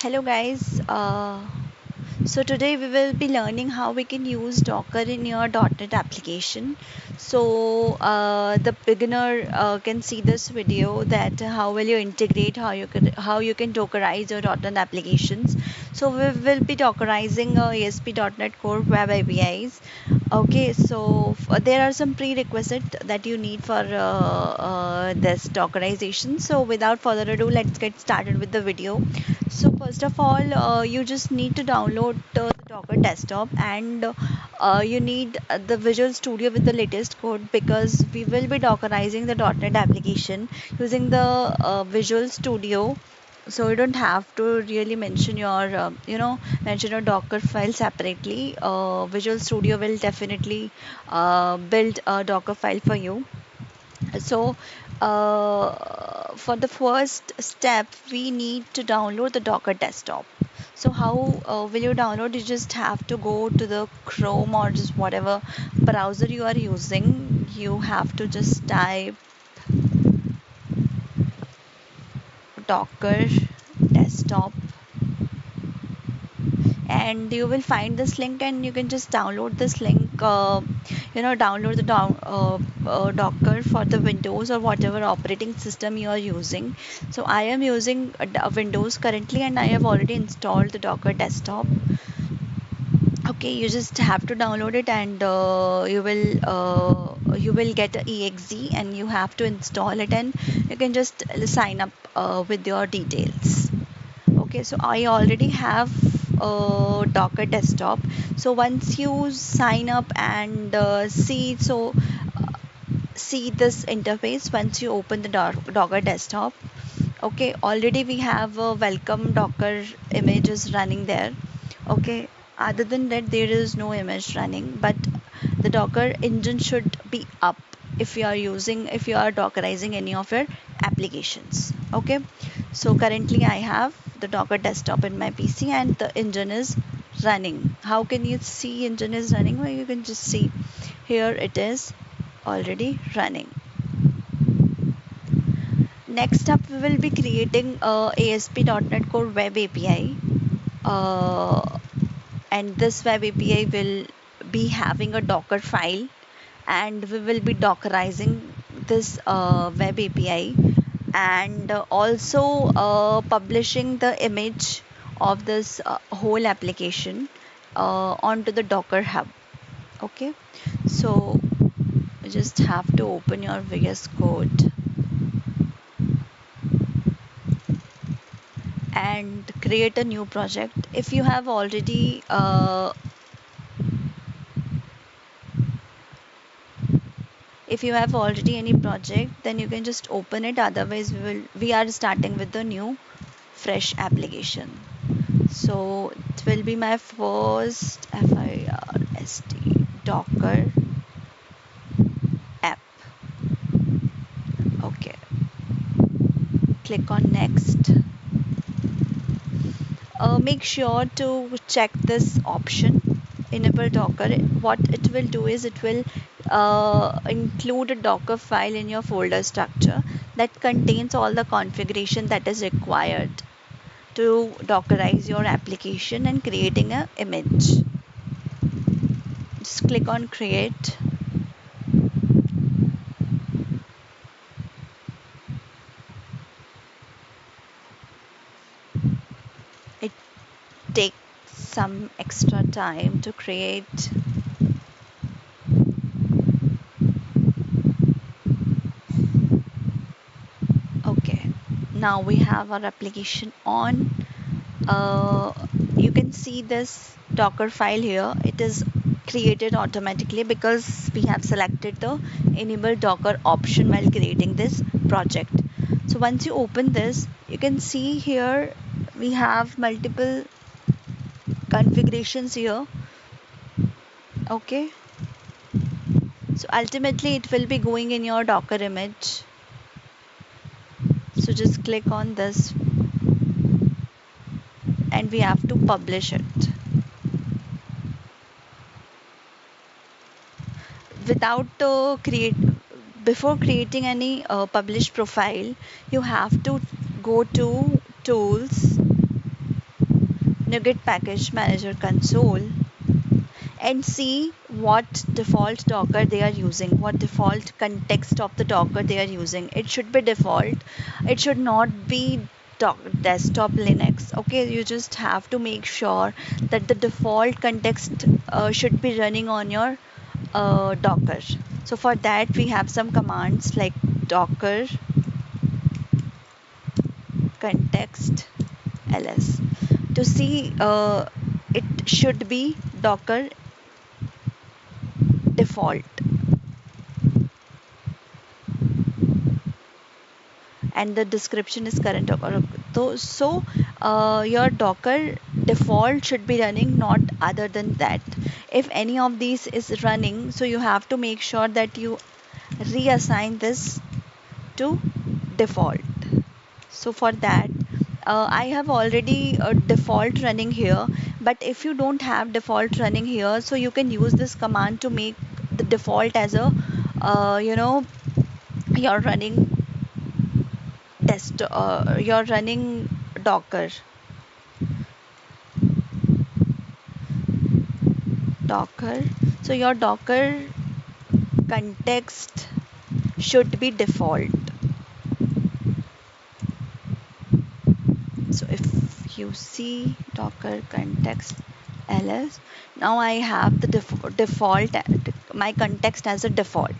Hello guys, so today we will be learning how we can use Docker in your .NET application. So the beginner can see this video that how will you integrate, how you can Dockerize your .NET applications. So we will be Dockerizing ASP.NET Core Web APIs. Okay, so there are some prerequisites that you need for this Dockerization. So without further ado, let's get started with the video. So first of all, you just need to download the Docker desktop, and you need the Visual Studio with the latest code, because we will be Dockerizing the .NET application using the Visual Studio. So you don't have to really mention your Docker file separately. Visual Studio will definitely build a Docker file for you. So for the first step, we need to download the Docker desktop. So how will you download? You just have to go to the Chrome or just whatever browser you are using. You have to just type Docker desktop, and you will find this link, and you can just download this link. Download the Docker for the Windows or whatever operating system you are using. So I am using Windows currently, and I have already installed the Docker desktop. Okay, you just have to download it, and you will get a exe, and you have to install it, and you can just sign up with your details. Okay, so I already have a Docker desktop. So once you sign up and see this interface, once you open the Docker desktop, okay, already we have a welcome Docker images running there. Okay, other than that, there is no image running, but the Docker engine should be up if you are Dockerizing any of your applications. Okay, so currently I have the Docker desktop in my PC, and the engine is running. How can you see engine is running? Well, you can just see here it is already running. Next up, we will be creating a ASP.NET Core Web API, uh, and this Web API will be having a Docker file, and we will be Dockerizing this Web API, and also publishing the image of this whole application onto the Docker Hub. Okay, so you just have to open your VS Code and create a new project. If you have already any project, then you can just open it. Otherwise, we are starting with the new fresh application. So it will be my first FIRST Docker app. Okay, click on next. Make sure to check this option, enable Docker. What it will do is it will include a Docker file in your folder structure that contains all the configuration that is required to Dockerize your application and creating an image. Just click on create. It takes some extra time to create. Okay, now we have our application on. uh, you can see this Docker file here. It is created automatically because we have selected the enable Docker option while creating this project. So once you open this, you can see here we have multiple configurations here. Okay, so ultimately it will be going in your Docker image. So just click on this, and we have to publish it. Without create Before creating any published profile, you have to go to tools, NuGet package manager console and see what default Docker they are using, what default context of the Docker they are using. It should be default. It should not be desktop Linux. Okay, you just have to make sure that the default context should be running on your Docker. So for that we have some commands like Docker context ls. To see it should be Docker default, and the description is current Docker. So your Docker default should be running, not other than that. If any of these is running, so you have to make sure that you reassign this to default. So for that, I have already a default running here, but if you don't have default running here, so you can use this command to make the default as a you're running you're running Docker. Docker. So your Docker context should be default. So if you see Docker context ls, now I have the default, my context as a default.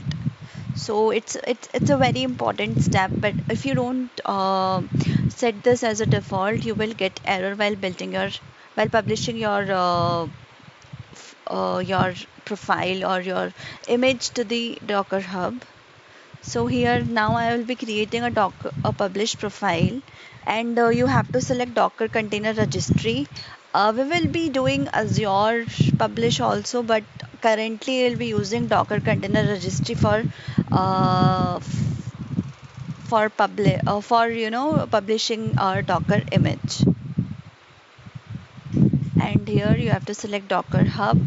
So it's a very important step, but if you don't set this as a default, you will get error while building your, while publishing your profile or your image to the Docker Hub. So here now I will be creating a published profile, and you have to select Docker Container Registry. We will be doing Azure Publish also, but currently we'll be using Docker Container Registry uh, for publishing our Docker image. And here you have to select Docker Hub.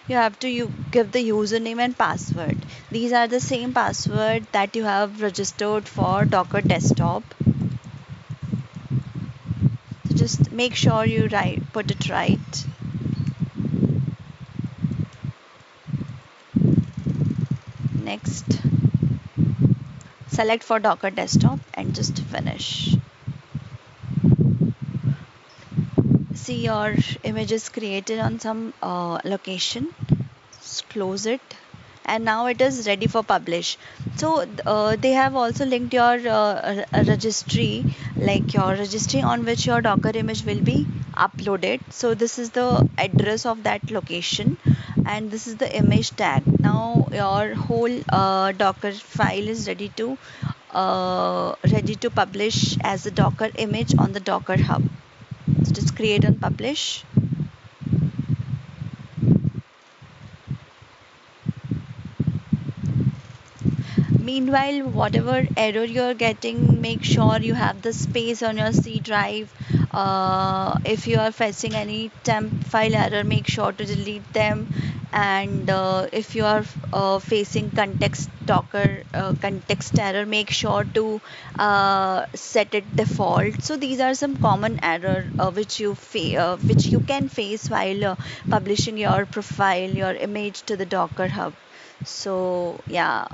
You have to give the username and password. These are the same password that you have registered for Docker desktop. So just make sure you put it right. Next, select for Docker desktop and just finish. See your image is created on some location. Just close it, and now it is ready for publish. So they have also linked your registry, like your registry on which your Docker image will be uploaded. So this is the address of that location, and this is the image tag. Now your whole Docker file is ready to publish as a Docker image on the Docker Hub. So just create and publish. Meanwhile, whatever error you're getting, make sure you have the space on your C drive. If you are facing any temp file error, make sure to delete them. And if you are facing context error, make sure to set it default. So these are some common error which you can face while publishing your profile, your image to the Docker Hub. So yeah,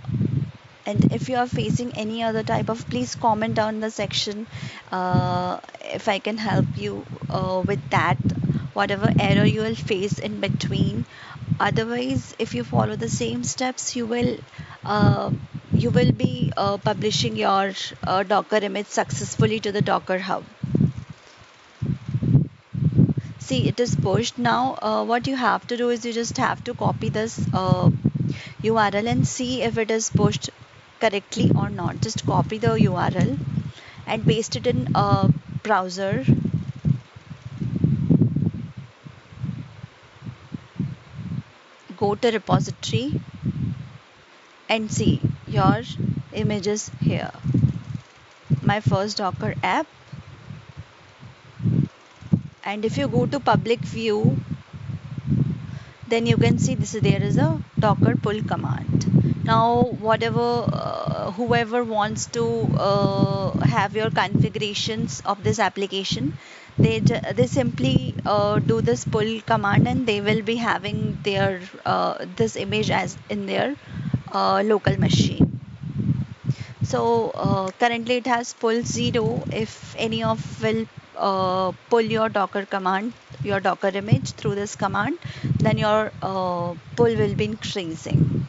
and if you are facing any other type of, please comment down in the section if I can help you with that, whatever error you will face in between. Otherwise, if you follow the same steps, uh, you will be publishing your Docker image successfully to the Docker Hub. See, it is pushed now. What you have to do is you just have to copy this URL and see if it is pushed correctly or not. Just copy the URL and paste it in a browser. Go to repository and see your images here. My first Docker app, and if you go to public view, then you can see there is a Docker pull command. Now whatever whoever wants to have your configurations of this application, they simply do this pull command, and they will be having their this image as in their local machine. So currently it has pull 0. If any of will pull your Docker command, your Docker image through this command, then your pull will be increasing.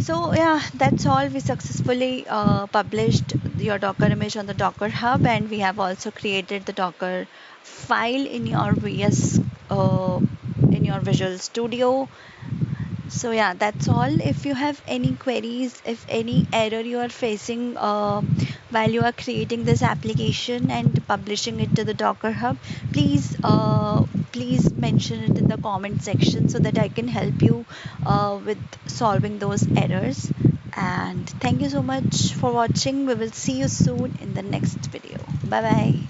So yeah, that's all. We successfully published your Docker image on the Docker Hub, and we have also created the Docker file in your in your Visual Studio. So yeah, that's all. If you have any queries, if any error you are facing while you are creating this application and publishing it to the Docker Hub, please mention it in the comment section so that I can help you with solving those errors. And thank you so much for watching. We will see you soon in the next video. Bye bye.